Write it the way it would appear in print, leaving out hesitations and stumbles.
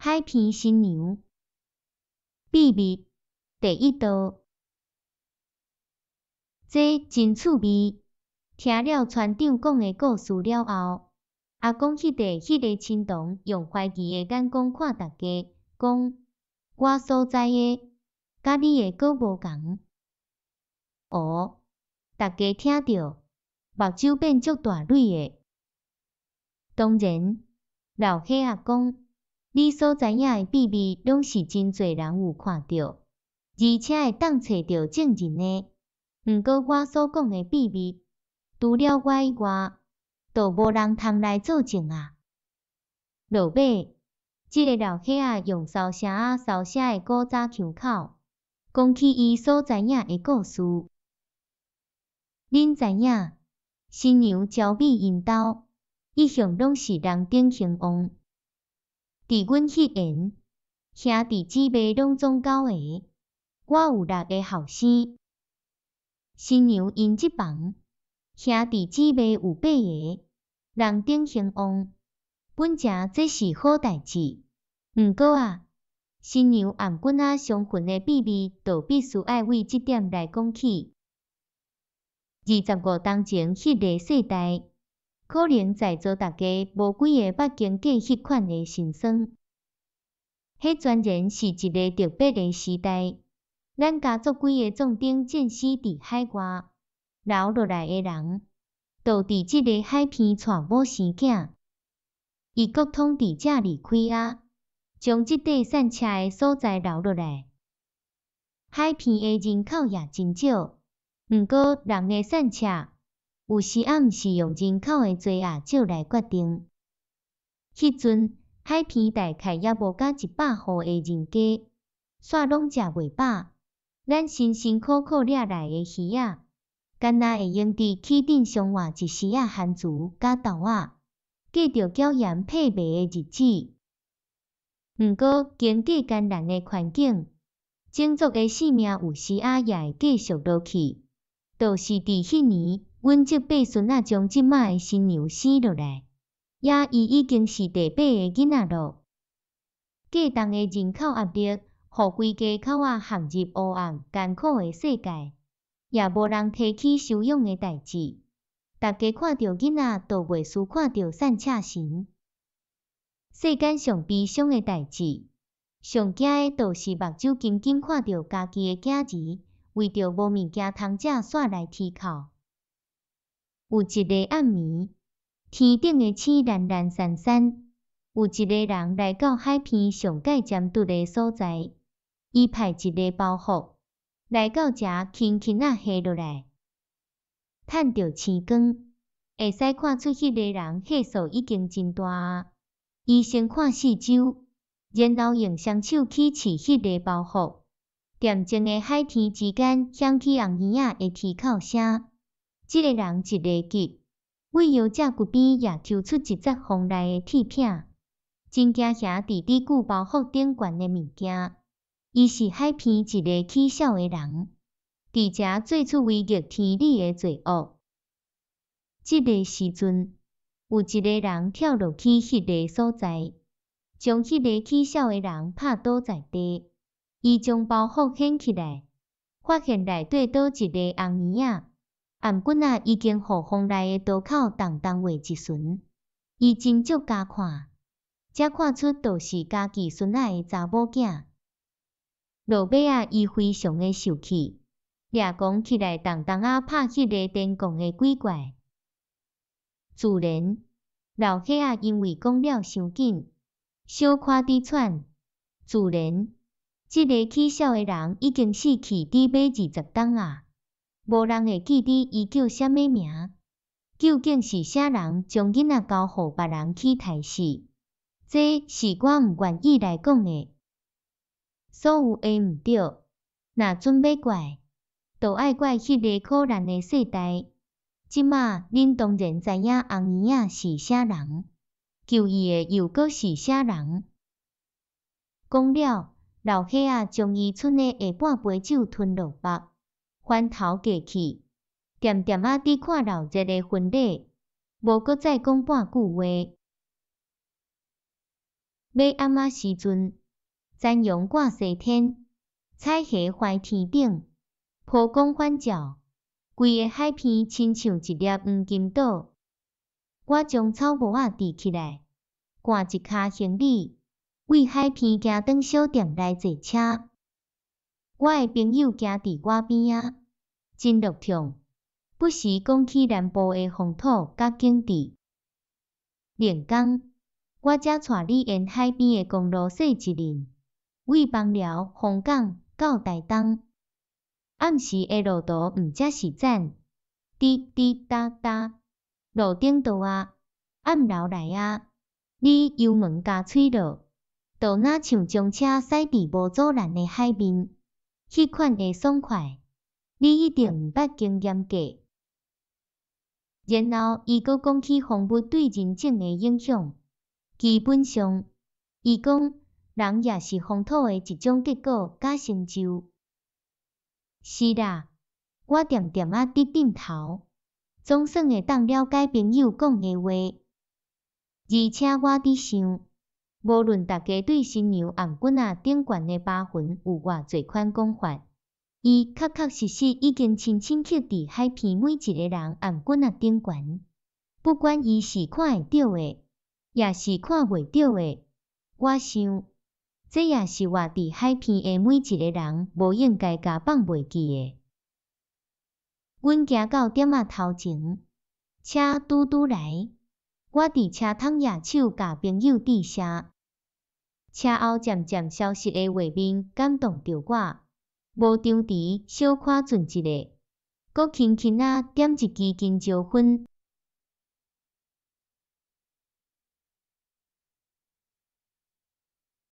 海边新娘，秘密第一道，这真趣味。听了船长讲的故事了后，阿公迄个亲童用怀疑的眼光看大家，讲：我所在的，甲你的阁无共。哦，大家听着，目睭变足大蕊的。当然，老伙仔讲。你所知影的秘密，拢是真侪人有看到，而且会当找到证人的。毋过我所讲的秘密，除了我以外，就无人通来作证啊。落尾，即个老伙仔用烧声烧写的古早腔口，讲起伊所知影的故事。恁知影，新娘招美因兜，一向拢是人顶兴旺。伫阮迄缘，兄弟姊妹拢总9个，我有6个后生。新娘因即房，兄弟姊妹有8个，人顶兴旺，本正这是好代志。毋过啊，新娘颔棍仔相分的秘密，就必须爱为即点来讲起。25当前迄个世代。可能在座大家无几个捌经过迄款的辛酸，迄全然是一个特别的时代。咱家族几个壮丁战死伫海外，留落来的人，就伫即个海边娶某生囝。伊国统治者离开啊，将即块散车的所在留落来。海边的人口也真少，毋过人的散车。有时啊，毋是用人口的多啊少来决定。迄阵海边大概也无甲100户的人家，煞拢食袂饱。咱辛辛苦苦掠来的鱼仔，干那会用伫起顶上换一时仔番薯甲豆仔，过着椒盐配味的日子。毋过经过艰难的环境，种族的性命有时啊也会继续落去。就是伫迄年。阮这辈孙仔将即摆的新娘生落来，也伊已经是第8个囡仔咯。过重的人口压力，互规家口仔陷入黑暗艰苦的世界，也无人提起收养的代志。大家看到囡仔，都袂输看到散赤神。世间上悲伤的代志，上惊的，就是目睭紧紧看到家己的囝儿，为着无物件通食，煞来啼哭。有一个暗暝，天顶的星蓝蓝闪闪，有一个人来到海边上界尖凸的所在，伊派一个包袱来到遮，轻轻下落来，趁着星光，会使看出迄个人岁数已经真大啊。伊先看四周，然后用双手去刺迄个包袱，恬静的海天之间响起红耳仔的啼哭声。即个人一个急，为摇只骨边也抽出一截锋利的铁片，真惊遐伫伫具包袱顶悬的物件。伊是海边一个起痟的人，伫遮做出违逆天理的罪恶。即个时阵，有一个人跳落去迄个所在，将迄个起痟的人拍倒在地。伊将包袱掀起来，发现内底倒一个红耳仔。颔棍仔已经互锋利的刀口重重划一船，伊斟酌加看，才看出就是家己孙仔的查某囝。落尾啊，伊非常的受气，掠狂起来，重重拍迄个电光的鬼怪。自然，老伙仔因为讲了伤紧，小看伫喘。自然，即个起痟的人已经死去伫马20冬啊。无人会记得伊叫啥物名，究竟是啥人将囡仔交互别人去杀死？这是我毋愿意来讲的。所有的毋对，若准要怪，就爱怪迄个可怜的世代。即马恁当然知影红耳仔是啥人，救伊的又搁是啥人。讲了，老伙仔将伊剩的下半杯酒吞落腹。翻头过去，恬恬啊伫看闹热的婚礼，无搁再讲半句话。要暗仔时阵，太阳挂西天，彩霞怀天顶，波光返照，规个海边亲像一粒黄金岛。我将草帽仔提起来，赶一卡行李，为海边行转小店来坐车。我的朋友行伫我边仔，真乐暢，不时讲起南部的风土甲景致。连工，我才带你沿海边的公路驶一轮，为枋寮、凤港到台东。暗时的路途毋则是赞，滴滴答答，路顶道啊，暗流来啊，你油门加催落，就若像将车驶伫无阻拦的海面，迄款的爽快，你一定毋捌经验过。然后伊阁讲起风物对人种的影响，基本上，伊讲人也是风土的一种结果甲成就。是啦，我点点仔直点头，总算会当了解朋友讲的话。而且我伫想，无论大家对新娘红棍仔顶悬的疤痕有偌侪款讲法，伊确确实实已经深深刻伫海边每一个人红棍仔顶悬。不管伊是看会到的，也是看袂到的，我想，这也是活伫海边的每一个人无应该甲放袂记的。阮行到点仔头前，车拄拄来，我伫车窗野手甲朋友致谢。车后渐渐消失的画面感动着我，无张持小可船一个，搁轻轻仔点一支金蕉粉。